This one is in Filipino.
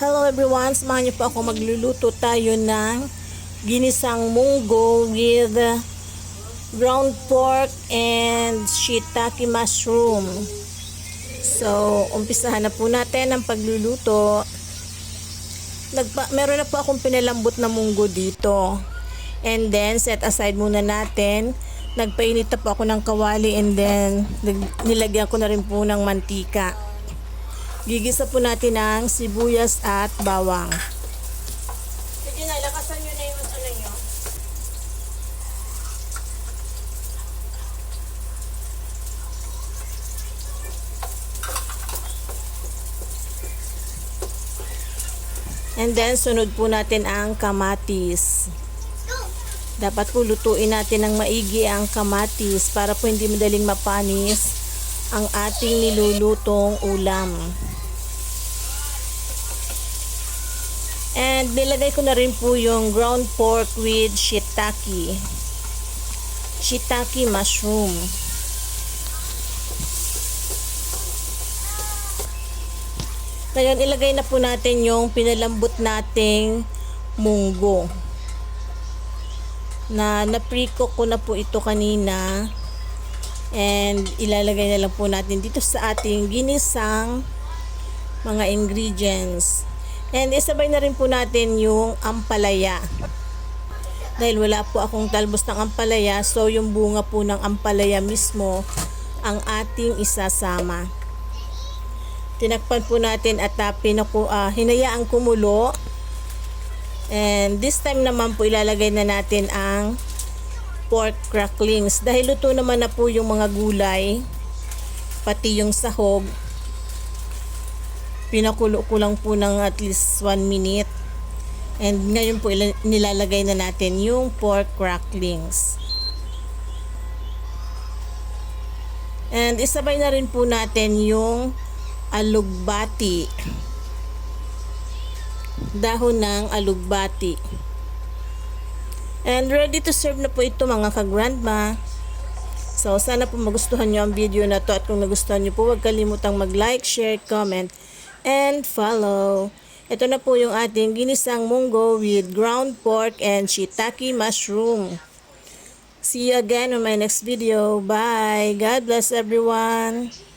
Hello everyone, samahan niyo po ako magluluto tayo ng ginisang munggo with ground pork and shiitake mushroom. So, umpisahan na po natin ang pagluluto. Meron na po akong pinalambot na munggo dito. And then, set aside muna natin. Nagpainit na po ako ng kawali and then nilagyan ko na rin po ng mantika. Gigisa po natin ng sibuyas at bawang. Sige na, lakasan nyo na yung ano nyo. And then, sunod po natin ang kamatis. Dapat po lutuin natin ng maigi ang kamatis para po hindi madaling mapanis ang ating nilulutong ulam. And nilagay ko na rin po yung ground pork with shiitake mushroom. Ngayon ilagay na po natin yung pinalambot nating munggo. Na-pre-cook ko na po ito kanina. And ilalagay na lang po natin dito sa ating ginisang mga ingredients. And isabay na rin po natin yung ampalaya. Dahil wala po akong talbos ng ampalaya, so yung bunga po ng ampalaya mismo ang ating isasama. Tinakpan po natin at hinayaang kumulo. And this time naman po ilalagay na natin ang pork cracklings. Dahil luto naman na po yung mga gulay, pati yung sahog. Pinakulo ko lang po ng at least 1 minute. And ngayon po nilalagay na natin yung pork cracklings. And isabay na rin po natin yung alugbati. Dahon ng alugbati. And ready to serve na po ito mga ka-grandma. So sana po magustuhan nyo ang video na to. At kung nagustuhan nyo po, huwag kalimutang mag-like, share, comment, and follow. Ito na po yung ating ginisang munggo with ground pork and shiitake mushroom. See you again on my next video. Bye! God bless everyone!